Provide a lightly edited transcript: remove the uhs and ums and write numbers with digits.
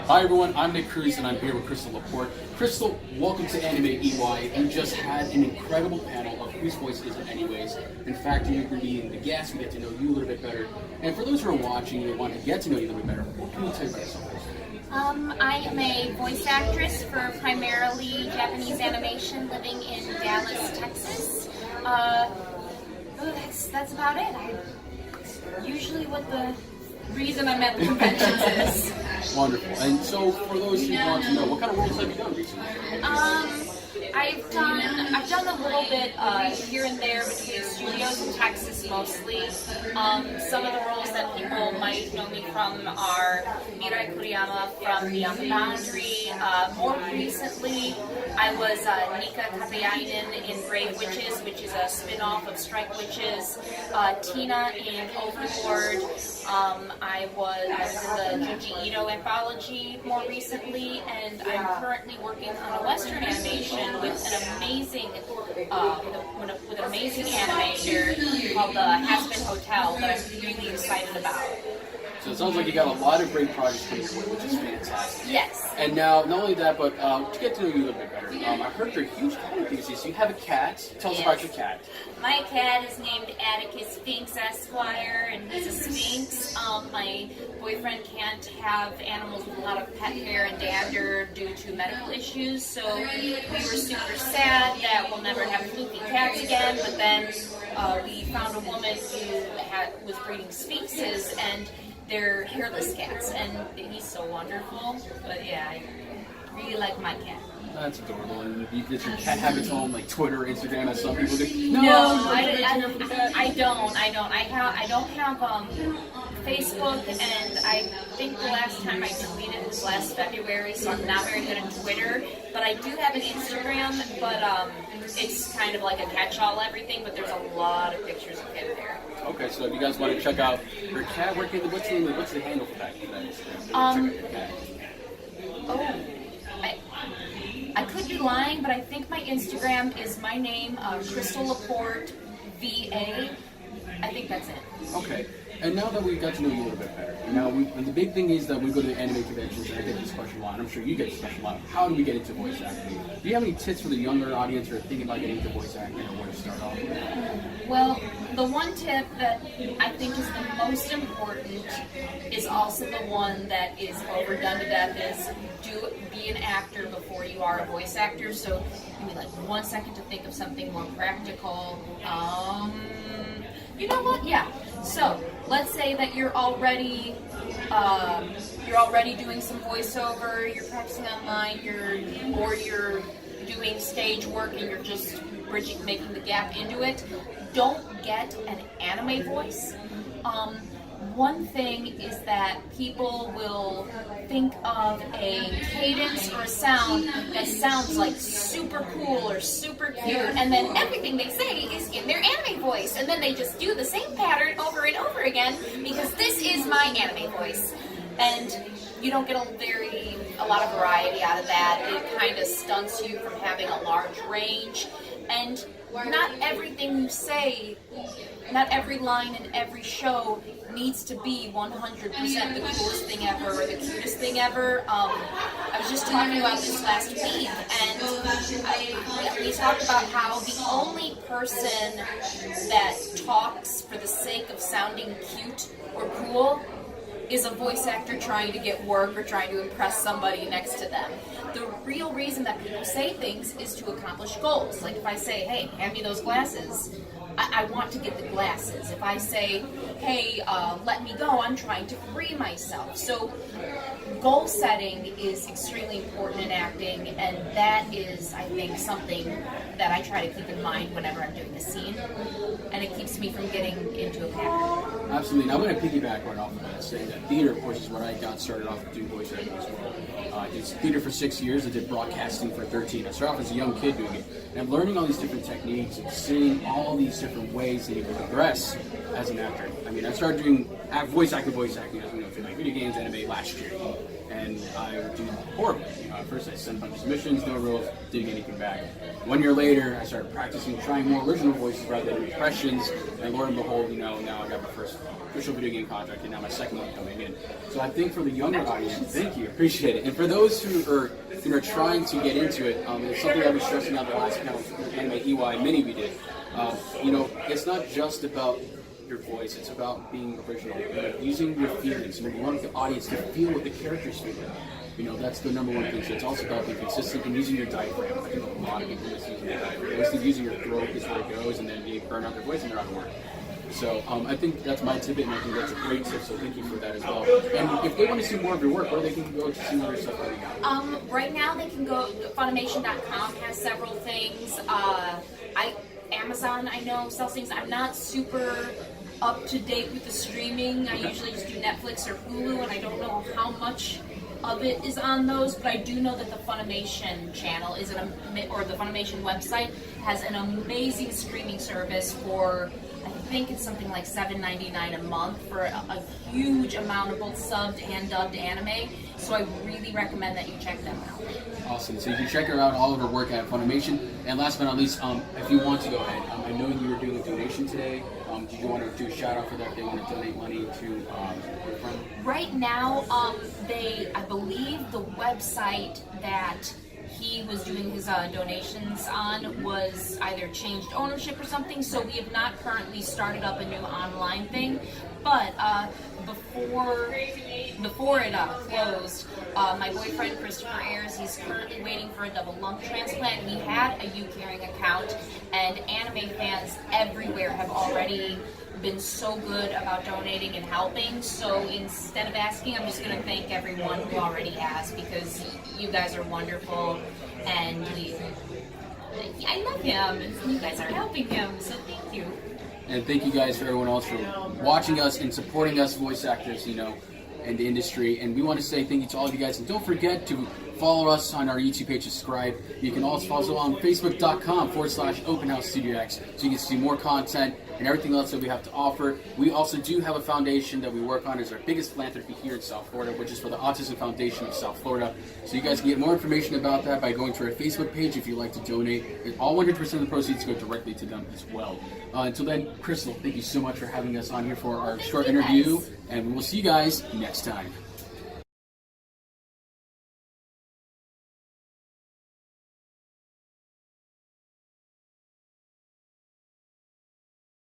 Hi everyone, I'm Nick Cruz and I'm here with Krystal Laporte. Krystal, welcome to Anime Iwai. You just had an incredible panel of whose voice is it anyways. In fact, you're going to be the guest, we get to know you a little bit better. And for those who are watching and want to get to know you a little bit better, what can you tell about yourself? I am a voice actress for primarily Japanese animation living in Dallas, Texas. That's about it. Usually what the reason I'm at the conventions is. Wonderful. And so for those who want to know, what kind of roles have you done recently? I've done a little bit here and there between studios in Texas mostly. Some of the roles that people might know me from are Mirai Kuriyama from Beyond the Boundary. More recently, I was Nika Kateyainen in Brave Witches, which is a spin-off of Strike Witches. Tina in Overlord. I was in the Junji Ito anthology more recently, and I'm currently working on a Western animation with an amazing, with an amazing animator called the Has Been Hotel that I'm really excited about. So it sounds like you got a lot of great projects coming your way, which is fantastic. Yes. And now, not only that, but to get to know you a little bit better, I heard you're a huge cat enthusiast. You have a cat. Tell us about your cat. My cat is named Atticus Sphinx Esquire, and he's a sphinx. My boyfriend can't have animals with a lot of pet hair and dander due to medical issues, so we were super sad that we'll never have floofy cats again, but then we found a woman who was breeding sphinxes, and they're hairless cats, and he's so wonderful. But yeah, I really like my cat. That's adorable. And you get your cat habits on like Twitter, Instagram, as some people do. No, I don't. I don't have Facebook, and I think the last time I tweeted was last February, so I'm not very good at Twitter. But I do have an Instagram, but it's kind of like a catch-all everything, but there's a lot of pictures of him there. Okay, so if you guys want to check out your cat, what's the handle for that? I could be lying, but I think my Instagram is my name, Krystal Laporte, VA. I think that's it. Okay. And now that we got to know you a little bit better, and the big thing is that we go to anime conventions, and I get this question a lot, and I'm sure you get this question a lot. How do we get into voice acting? Do you have any tips for the younger audience who are thinking about getting into voice acting or where to start off with? Well, the one tip that I think is the most important is also the one that is overdone to death is be an actor before you are a voice actor. So give me like 1 second to think of something more practical. You know what? Yeah. So let's say that you're already doing some voiceover, you're practicing online, or you're doing stage work and you're just making the gap into it. Don't get an anime voice. One thing is that people will think of a cadence or a sound that sounds like super cool or super cute, and then everything they say is in their anime voice, and then they just do the same pattern over and over again because this is my anime voice. And you don't get a lot of variety out of that. It kind of stunts you from having a large range, and not everything you say, not every line in every show needs to be 100% the coolest thing ever or the cutest thing ever. I was just talking about this last week, and we talked about how the only person that talks for the sake of sounding cute or cool is a voice actor trying to get work or trying to impress somebody next to them. The real reason that people say things is to accomplish goals. Like if I say, hey, hand me those glasses, I want to get the glasses. If I say, hey, let me go, I'm trying to free myself. So goal setting is extremely important in acting, and that is, I think, something that I try to keep in mind whenever I'm doing a scene, and it keeps me from getting into a pattern. Absolutely. Now I'm going to piggyback right off of that, saying that theater, of course, is where I got started off doing voice acting as well. I did theater for 6 years. I did broadcasting for 13. I started off as a young kid doing it, and I'm learning all these different techniques and seeing all these different ways that you can progress as an actor. I mean, I started doing voice acting, as we know, through like video games, anime last year. and I would do horribly. At first I sent a bunch of submissions, no roles, didn't get anything back. 1 year later, I started practicing, trying more original voices rather than impressions, and lo and behold, now I got my first official video game contract, and now my second one coming in. So I think for the younger audience, thank you, appreciate it. And for those who are trying to get into it, it's something I was stressing out the last panel, Anime Iwai mini we did. It's not just about your voice, it's about being original, using your feelings. You want the audience to feel what the characters feel. That's the number one thing. So it's also about being consistent and using your diaphragm. I think a lot of people miss using their diaphragm. Mostly using your throat is where it goes, and then you burn out their voice and they're out of work. So I think that's my tidbit, and I think that's a great tip, so thank you for that as well. And if they want to see more of your work, where they can go to see more stuff right now? Right now they can go, Funimation.com has several things. Amazon, I know, sells things. I'm not super up to date with the streaming. I usually just do Netflix or Hulu, and I don't know how much of it is on those, but I do know that the Funimation channel or the Funimation website has an amazing streaming service for, I think it's something like $7.99 a month for a huge amount of both subbed and dubbed anime. So I really recommend that you check them out. Awesome. So you can check her out, all of her work at Funimation. And last but not least, if you want to go ahead, I know you were doing a donation today. Did you want to do a shout out for that? If they want to donate money to your friend? Right now, I believe the website that he was doing his donations on was either changed ownership or something, so we have not currently started up a new online thing. But before it closed, my boyfriend Christopher Ayers, he's currently waiting for a double lung transplant. He had a UCaring account, and anime fans everywhere have already been so good about donating and helping. So instead of asking, I'm just going to thank everyone who already has, because you guys are wonderful, and I love him, and you guys are helping him, so thank you. And thank you guys for everyone else for watching us and supporting us voice actors, in the industry. And we want to say thank you to all of you guys. And don't forget to follow us on our YouTube page, subscribe. You can also follow us on Facebook.com/OpenHouseStudioX, so you can see more content and everything else that we have to offer. We also do have a foundation that we work on as our biggest philanthropy here in South Florida, which is for the Autism Foundation of South Florida. So you guys can get more information about that by going to our Facebook page if you'd like to donate. And all 100% of the proceeds go directly to them as well. Until then, Krystal, thank you so much for having us on here for our short interview, and we will see you guys next time.